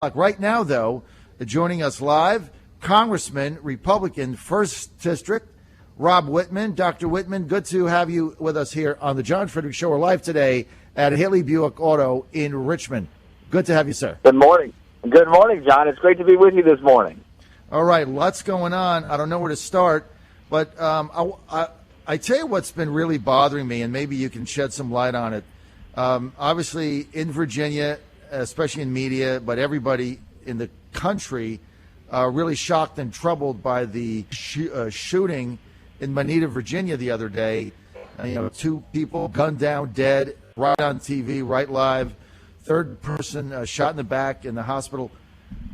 Right now, though, joining us live, Congressman, Republican, 1st District, Rob Wittman. Dr. Wittman, good to have you with us here on the John Fredericks Show. We're live today at Haley Buick Auto in Richmond. Good to have you, sir. Good morning. Good morning, John. It's great to be with you this morning. All right, lots going on. I don't know where to start, but I tell you what's been really bothering me, and maybe you can shed some light on it. Obviously, in Virginia, especially in media, but everybody in the country really shocked and troubled by the shooting in Moneta, Virginia the other day. 2 people gunned down, dead, right on TV, right live. Third person shot in the back in the hospital.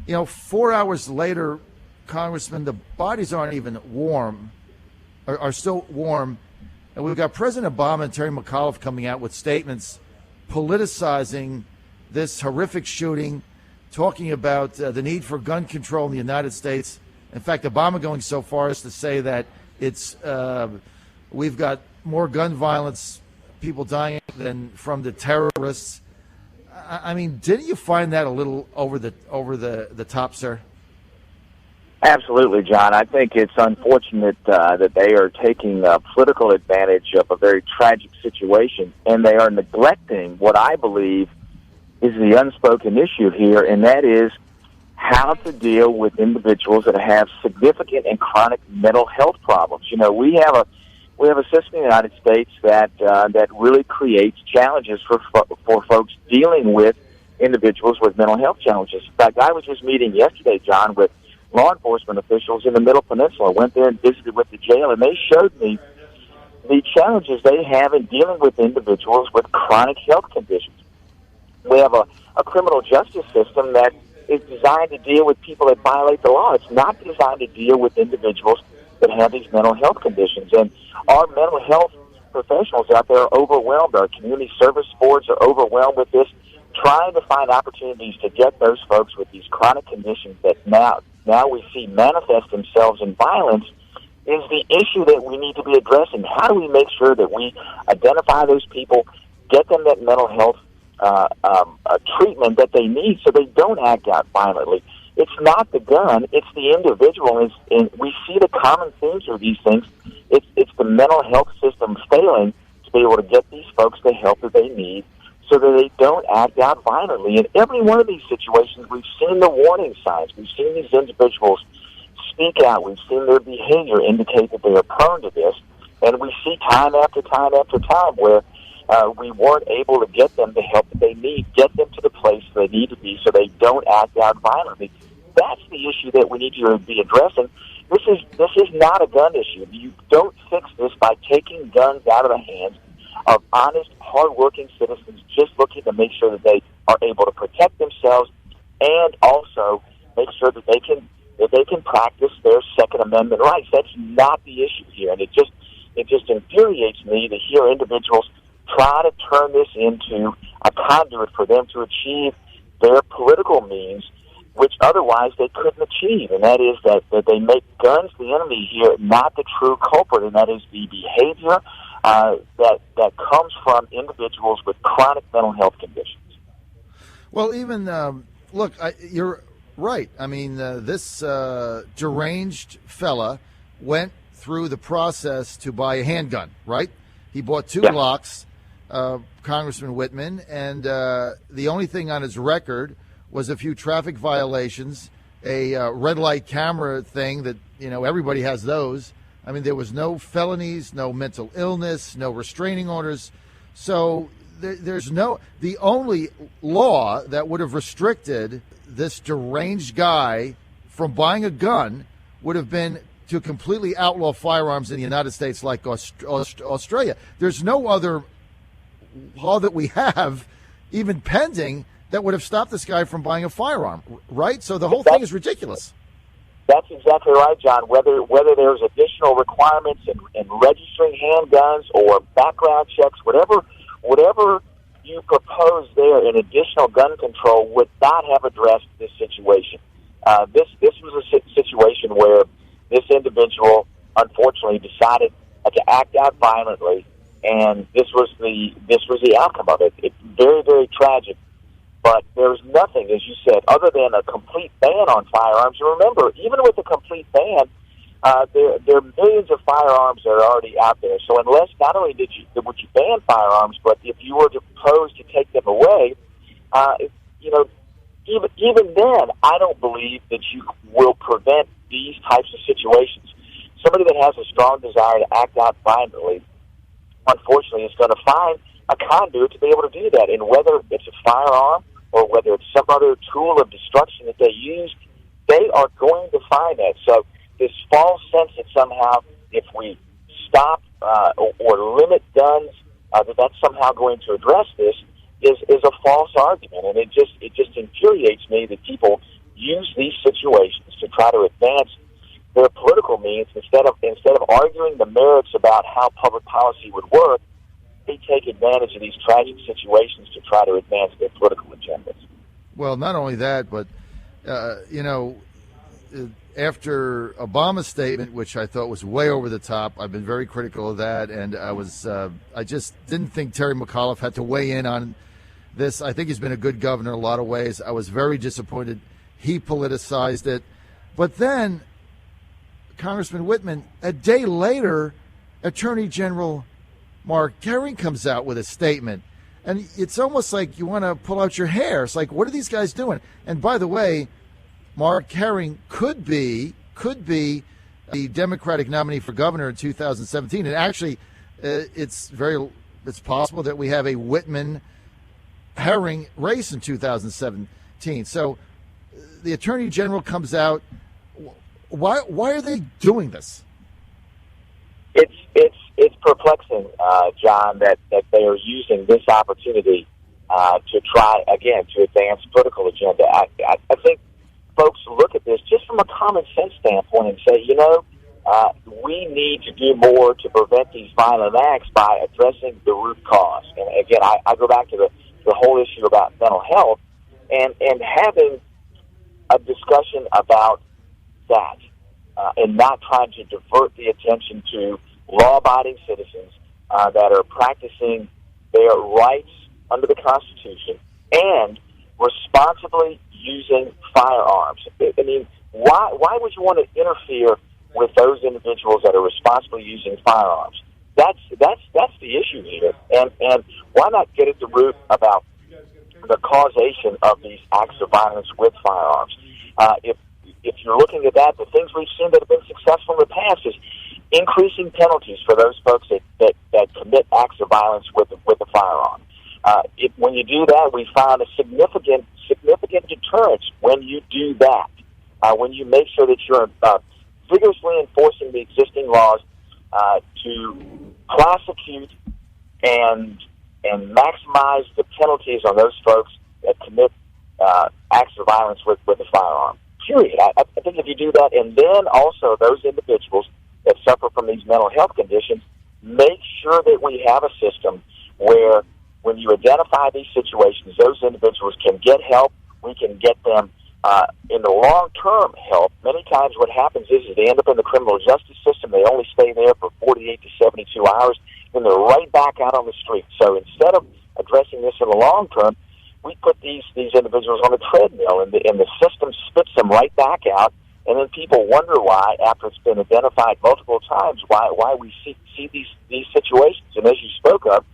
4 hours later, Congressman, the bodies aren't even warm, are still warm. And we've got President Obama and Terry McAuliffe coming out with statements politicizing this horrific shooting, talking about the need for gun control in the United States. In fact, Obama going so far as to say that we've got more gun violence, people dying than from the terrorists. I mean, didn't you find that a little over the top, sir? Absolutely, John. I think it's unfortunate that they are taking political advantage of a very tragic situation, and they are neglecting what I believe is the unspoken issue here, and that is how to deal with individuals that have significant and chronic mental health problems. We have a system in the United States that really creates challenges for folks dealing with individuals with mental health challenges. In fact, I was just meeting yesterday, John, with law enforcement officials in the Middle Peninsula. Went there and visited with the jail, and they showed me the challenges they have in dealing with individuals with chronic health conditions. We have a criminal justice system that is designed to deal with people that violate the law. It's not designed to deal with individuals that have these mental health conditions. And our mental health professionals out there are overwhelmed. Our community service boards are overwhelmed with this, trying to find opportunities to get those folks with these chronic conditions that now we see manifest themselves in violence is the issue that we need to be addressing. How do we make sure that we identify those people, get them that mental health treatment that they need so they don't act out violently? It's not the gun, it's the individual, and we see the common themes of these things. It's the mental health system failing to be able to get these folks the help that they need so that they don't act out violently. In every one of these situations, we've seen the warning signs. We've seen these individuals speak out. We've seen their behavior indicate that they are prone to this, and we see time after time after time where we weren't able to get them the help that they need, get them to the place they need to be so they don't act out violently. That's the issue that we need to be addressing. This is not a gun issue. You don't fix this by taking guns out of the hands of honest, hardworking citizens just looking to make sure that they are able to protect themselves and also make sure that they can practice their Second Amendment rights. That's not the issue here, and it just infuriates me to hear individuals try to turn this into a conduit for them to achieve their political means, which otherwise they couldn't achieve, and that is that they make guns the enemy here, not the true culprit, and that is the behavior that comes from individuals with chronic mental health conditions. Well, even, you're right. I mean, this deranged fella went through the process to buy a handgun, right? He bought 2 Glocks, Congressman Wittman, and the only thing on his record was a few traffic violations, a red light camera thing that, everybody has those. I mean, there was no felonies, no mental illness, no restraining orders. So the only law that would have restricted this deranged guy from buying a gun would have been to completely outlaw firearms in the United States like Australia. There's no other law that we have, even pending, that would have stopped this guy from buying a firearm, right? So the whole thing is ridiculous. That's exactly right, John. Whether there's additional requirements in registering handguns or background checks, whatever you propose there in additional gun control would not have addressed this situation. This was a situation where this individual unfortunately decided to act out violently, and this was the outcome of it. It's very, very tragic. But there's nothing, as you said, other than a complete ban on firearms. And remember, even with a complete ban, there are millions of firearms that are already out there. So unless not only would you ban firearms, but if you were to propose to take them away, even then, I don't believe that you will prevent these types of situations. Somebody that has a strong desire to act out violently, unfortunately, is going to find a conduit to be able to do that. And whether it's a firearm or whether it's some other tool of destruction that they use, they are going to find that. So this false sense that somehow if we stop or limit guns, that's somehow going to address this is a false argument. And it just infuriates me that people use these situations to try to advance their political means instead of arguing the merits about how public policy would work. They take advantage of these tragic situations to try to advance their political agendas. Well, not only that, but after Obama's statement, which I thought was way over the top, I've been very critical of that, and I just didn't think Terry McAuliffe had to weigh in on this. I think he's been a good governor in a lot of ways. I was very disappointed he politicized it. But then, Congressman Wittman, a day later, Attorney General Mark Herring comes out with a statement. And it's almost like you want to pull out your hair. It's like, what are these guys doing? And by the way, Mark Herring could be the Democratic nominee for governor in 2017. And actually, it's possible that we have a Wittman-Herring race in 2017. So the Attorney General comes out. Why are they doing this? It's perplexing, John, that they are using this opportunity to try, again, to advance political agenda. I think folks look at this just from a common sense standpoint and say, we need to do more to prevent these violent acts by addressing the root cause. And again, I go back to the whole issue about mental health and having a discussion about that and not trying to divert the attention to law-abiding citizens that are practicing their rights under the Constitution and responsibly using firearms. I mean, why would you want to interfere with those individuals that are responsibly using firearms? That's the issue here. And why not get at the root about the causation of these acts of violence with firearms? If you're looking at that, the things we've seen that have been successful in the past is increasing penalties for those folks that commit acts of violence with a firearm. When you do that, we found a significant deterrence when you do that. When you make sure that you're vigorously enforcing the existing laws to prosecute and maximize the penalties on those folks that commit acts of violence with a firearm. Period. I think if you do that, and then also those individuals that suffer from these mental health conditions, make sure that we have a system where when you identify these situations, those individuals can get help. We can get them in the long-term help. Many times what happens is they end up in the criminal justice system. They only stay there for 48 to 72 hours, then they're right back out on the street. So instead of addressing this in the long term, we put these individuals on a treadmill, and the system spits them right back out, and then people wonder why, after it's been identified multiple times, why we see these situations. And as you spoke of,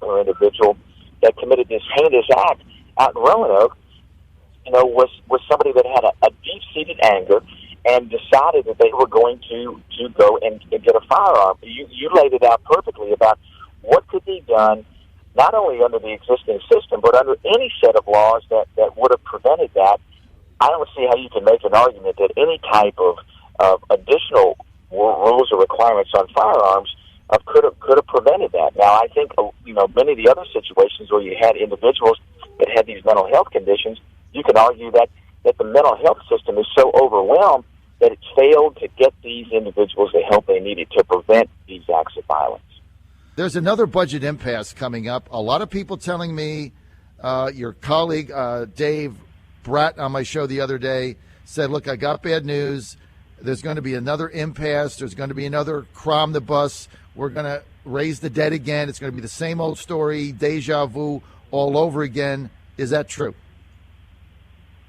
an individual that committed this heinous act out in Roanoke, was somebody that had a deep-seated anger and decided that they were going to go and get a firearm. You laid it out perfectly about what could be done, not only under the existing system, but under any set of laws that would have prevented that. I don't see how you can make an argument that any type of additional rules or requirements on firearms could have prevented that. Now, I think many of the other situations where you had individuals that had these mental health conditions, you can argue that the mental health system is so overwhelmed that it's failed to get these individuals the help they needed to prevent these acts of violence. There's another budget impasse coming up. A lot of people telling me, your colleague Dave Bratt on my show the other day said, look, I got bad news. There's going to be another impasse. There's going to be another crom the bus. We're going to raise the debt again. It's going to be the same old story, deja vu all over again. Is that true?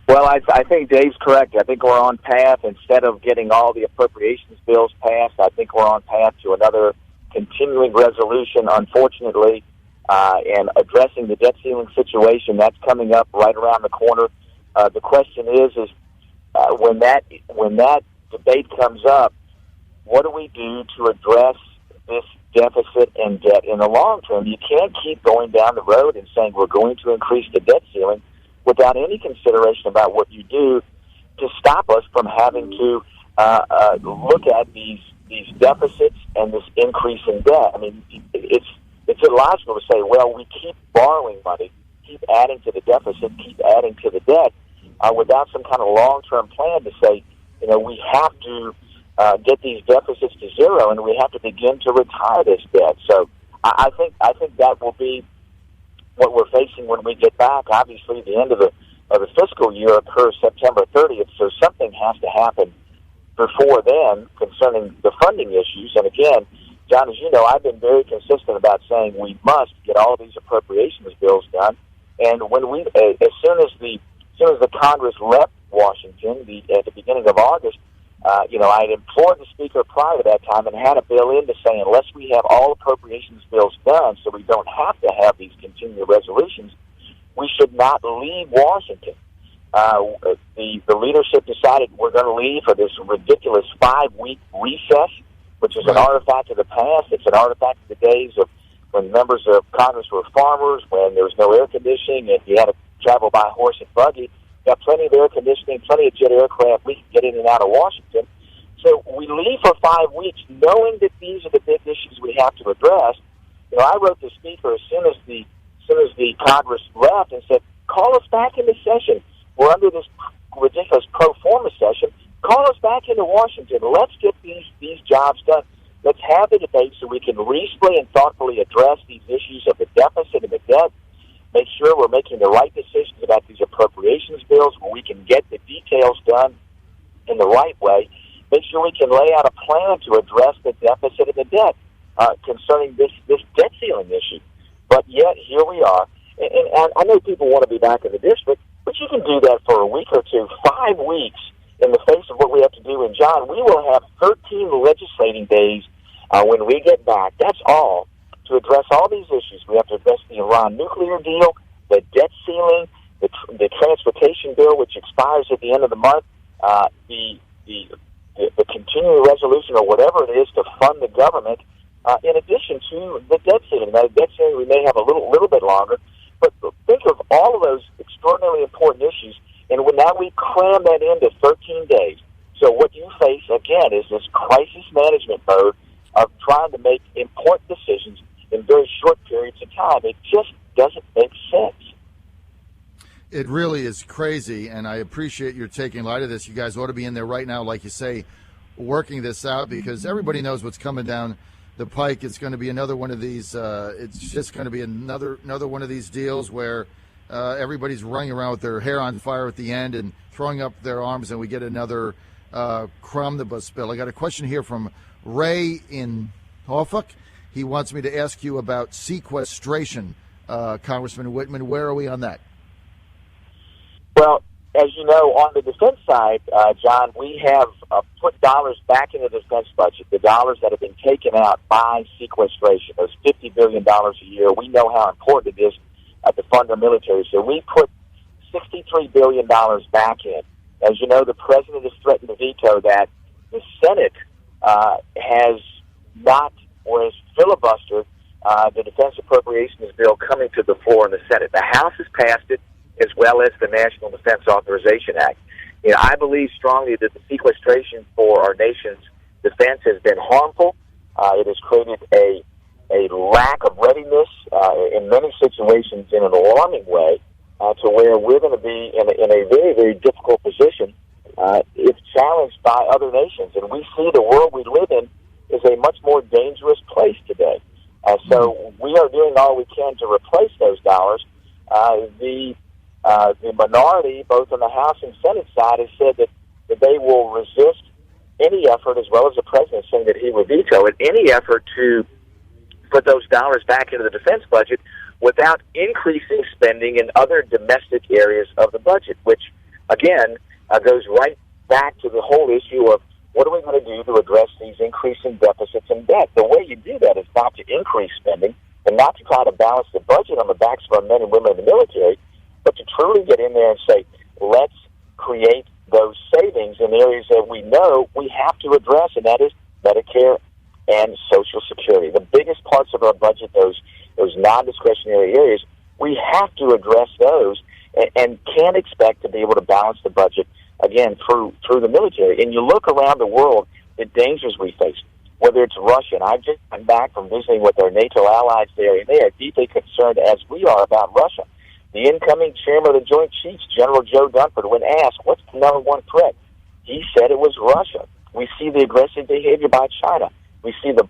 Well, I think Dave's correct. I think we're on path. Instead of getting all the appropriations bills passed, I think we're on path to another continuing resolution, unfortunately, and addressing the debt ceiling situation. That's coming up right around the corner. The question is when that debate comes up, what do we do to address this deficit and debt in the long term? You can't keep going down the road and saying we're going to increase the debt ceiling without any consideration about what you do to stop us from having to look at these deficits and this increase in debt. I mean, it's illogical to say, well, we keep borrowing money, keep adding to the deficit, keep adding to the debt, without some kind of long-term plan to say, we have to get these deficits to zero, and we have to begin to retire this debt. So I think that will be what we're facing when we get back. Obviously, the end of the fiscal year occurs September 30th, so something has to happen before then concerning the funding issues. And again, John, as you know, I've been very consistent about saying we must get all of these appropriations bills done. And when as soon as the Congress left Washington at the beginning of August, I had implored the Speaker prior to that time and had a bill in to say unless we have all appropriations bills done so we don't have to have these continuing resolutions, we should not leave Washington. The leadership decided we're going to leave for this ridiculous 5-week recess, which is an artifact of the past. It's an artifact of the days of when members of Congress were farmers, when there was no air conditioning and you had to travel by horse and buggy. Got plenty of air conditioning, plenty of jet aircraft. We can get in and out of Washington. So we leave for 5 weeks knowing that these are the big issues we have to address. I wrote the Speaker as soon as the Congress left and said, call us back into session. We're under this ridiculous pro forma session. Call us back into Washington. Let's get these jobs done. Let's have the debate so we can reasonably and thoughtfully address these issues of the deficit and the debt. Make sure we're making the right decisions about these appropriations bills where we can get the details done in the right way. Make sure we can lay out a plan to address the deficit and the debt concerning this debt ceiling issue. But yet, here we are. And I know people want to be back in the district, but you can do that for a week or two. 5 weeks in the face of what we have to do. And, John, we will have 13 legislating days when we get back. That's all. To address all these issues, we have to address the Iran nuclear deal, the debt ceiling, the transportation bill, which expires at the end of the month, the continuing resolution or whatever it is to fund the government, in addition to the debt ceiling. Now, the debt ceiling we may have a little bit longer, but think of all of those extraordinarily important issues, and now we cram that into 13 days. So what you face, again, is this crisis management mode of trying to make important decisions in very short periods of time. It just doesn't make sense. It really is crazy, and I appreciate your taking light of this. You guys ought to be in there right now, like you say, working this out, because everybody knows what's coming down the pike. It's going to be another one of these. It's just going to be another one of these deals where everybody's running around with their hair on fire at the end and throwing up their arms, and we get another crumb-the-bus bill. I got a question here from Ray in Norfolk. He wants me to ask you about sequestration, Congressman Wittman. Where are we on that? Well, as you know, on the defense side, John, we have put dollars back into the defense budget, the dollars that have been taken out by sequestration, those $50 billion a year. We know how important it is to fund our military. So we put $63 billion back in. As you know, the president has threatened to veto that. The Senate has not, or has filibustered the defense appropriations bill coming to the floor in the Senate. The House has passed it, as well as the National Defense Authorization Act. I believe strongly that the sequestration for our nation's defense has been harmful. It has created a lack of readiness in many situations in an alarming way to where we're going to be in a very, very difficult position if challenged by other nations. And we see the world we live in is a much more dangerous place today. So we are doing all we can to replace those dollars. The minority, both on the House and Senate side, has said that they will resist any effort, as well as the president saying that he will veto it, any effort to put those dollars back into the defense budget without increasing spending in other domestic areas of the budget, which, again, goes right back to the whole issue of what are we going to do to address these increasing deficits and debt. The way you do that is not to increase spending and not to try to balance the budget on the backs of our men and women in the military, but to truly get in there and say, let's create those savings in areas that we know we have to address, and that is Medicare and Social Security. The biggest parts of our budget, those non-discretionary areas, we have to address those and can't expect to be able to balance the budget, again, through the military. And you look around the world, the dangers we face, whether it's Russia, and I've just come back from visiting with our NATO allies there, and they are deeply concerned, as we are, about Russia. The incoming chairman of the Joint Chiefs, General Joe Dunford, when asked, what's the number one threat? He said it was Russia. We see the aggressive behavior by China. We see the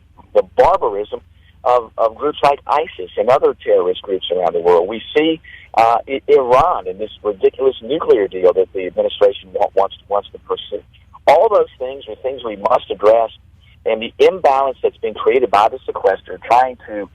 barbarism of groups like ISIS and other terrorist groups around the world. We see Iran and this ridiculous nuclear deal that the administration wants to pursue. All those things are things we must address, and the imbalance that's been created by the sequester, trying to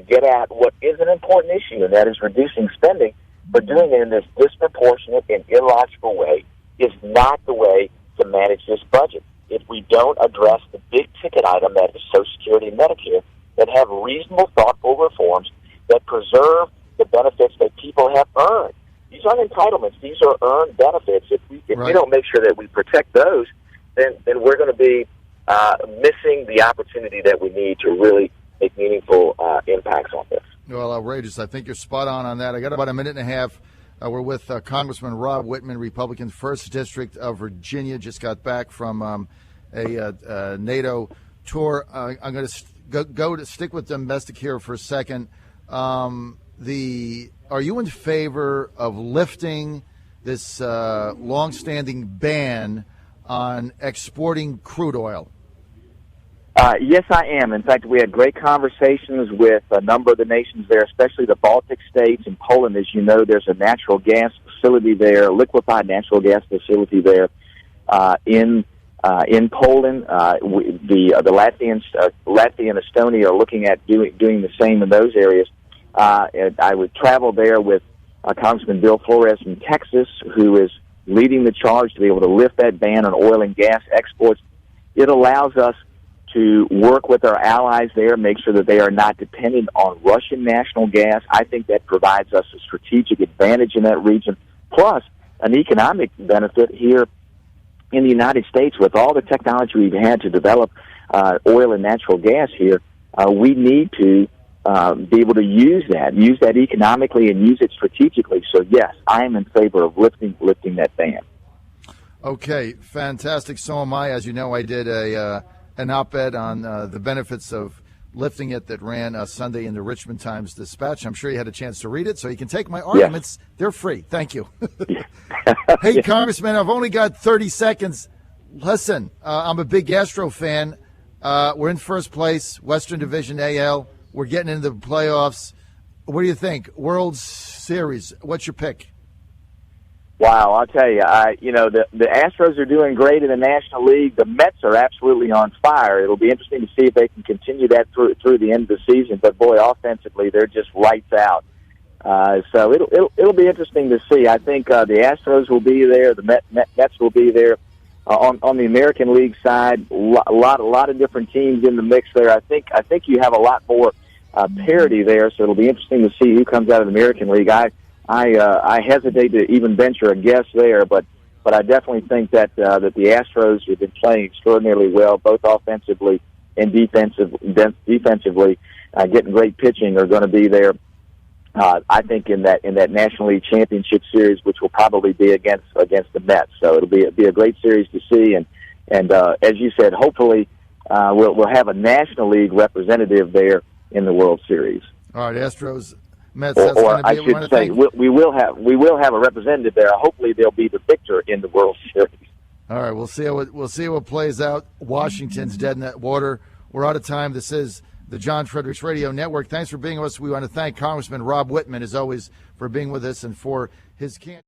get at what is an important issue, and that is reducing spending, but doing it in this disproportionate and illogical way, is not the way to manage this budget. If we don't address the big-ticket item that is Social Security and Medicare, that have reasonable, thoughtful reforms that preserve the benefits that people have earned. These aren't entitlements. These are earned benefits. If we don't make sure that we protect those, then we're going to be missing the opportunity that we need to really make meaningful impacts on this. Well, outrageous. I think you're spot on that. I got about a minute and a half. We're with Congressman Rob Wittman, Republican, 1st District of Virginia. Just got back from a NATO tour. I'm going to go to stick with domestic here for a second. Are you in favor of lifting this longstanding ban on exporting crude oil? Yes, I am. In fact, we had great conversations with a number of the nations there, especially the Baltic states and Poland. As you know, there's a natural gas facility there, a liquefied natural gas facility there in Poland. The Latvia and Estonia are looking at doing the same in those areas. I would travel there with Congressman Bill Flores from Texas, who is leading the charge to be able to lift that ban on oil and gas exports. It allows us to work with our allies there, make sure that they are not dependent on Russian national gas. I think that provides us a strategic advantage in that region, plus an economic benefit here in the United States. With all the technology we've had to develop oil and natural gas here, we need to be able to use that economically and use it strategically. So, yes, I am in favor of lifting that ban. Okay, fantastic. So am I. As you know, I did an op-ed on the benefits of lifting it that ran Sunday in the Richmond Times-Dispatch. I'm sure you had a chance to read it, so you can take my arguments. Yes. They're free. Thank you. Hey, Congressman, I've only got 30 seconds. Listen, I'm a big Astro fan. We're in first place, Western Division AL. We're getting into the playoffs. What do you think? World Series, what's your pick? Wow, I'll tell you, the Astros are doing great in the National League. The Mets are absolutely on fire. It'll be interesting to see if they can continue that through the end of the season. But boy, offensively, they're just lights out. So it'll be interesting to see. I think the Astros will be there. The Mets will be there. On the American League side, a lot of different teams in the mix there. I think you have a lot more parity there. So it'll be interesting to see who comes out of the American League. I hesitate to even venture a guess there, but I definitely think that the Astros have been playing extraordinarily well, both offensively and defensively, getting great pitching, are going to be there. I think in that National League Championship Series, which will probably be against the Mets. So it'll be a great series to see, and as you said, hopefully we'll have a National League representative there in the World Series. All right, Astros. Mets, or I should say, we will have a representative there. Hopefully, they'll be the victor in the World Series. All right, we'll see how it plays out. Washington's dead in that water. We're out of time. This is the John Fredericks Radio Network. Thanks for being with us. We want to thank Congressman Rob Wittman, as always, for being with us and for his campaign.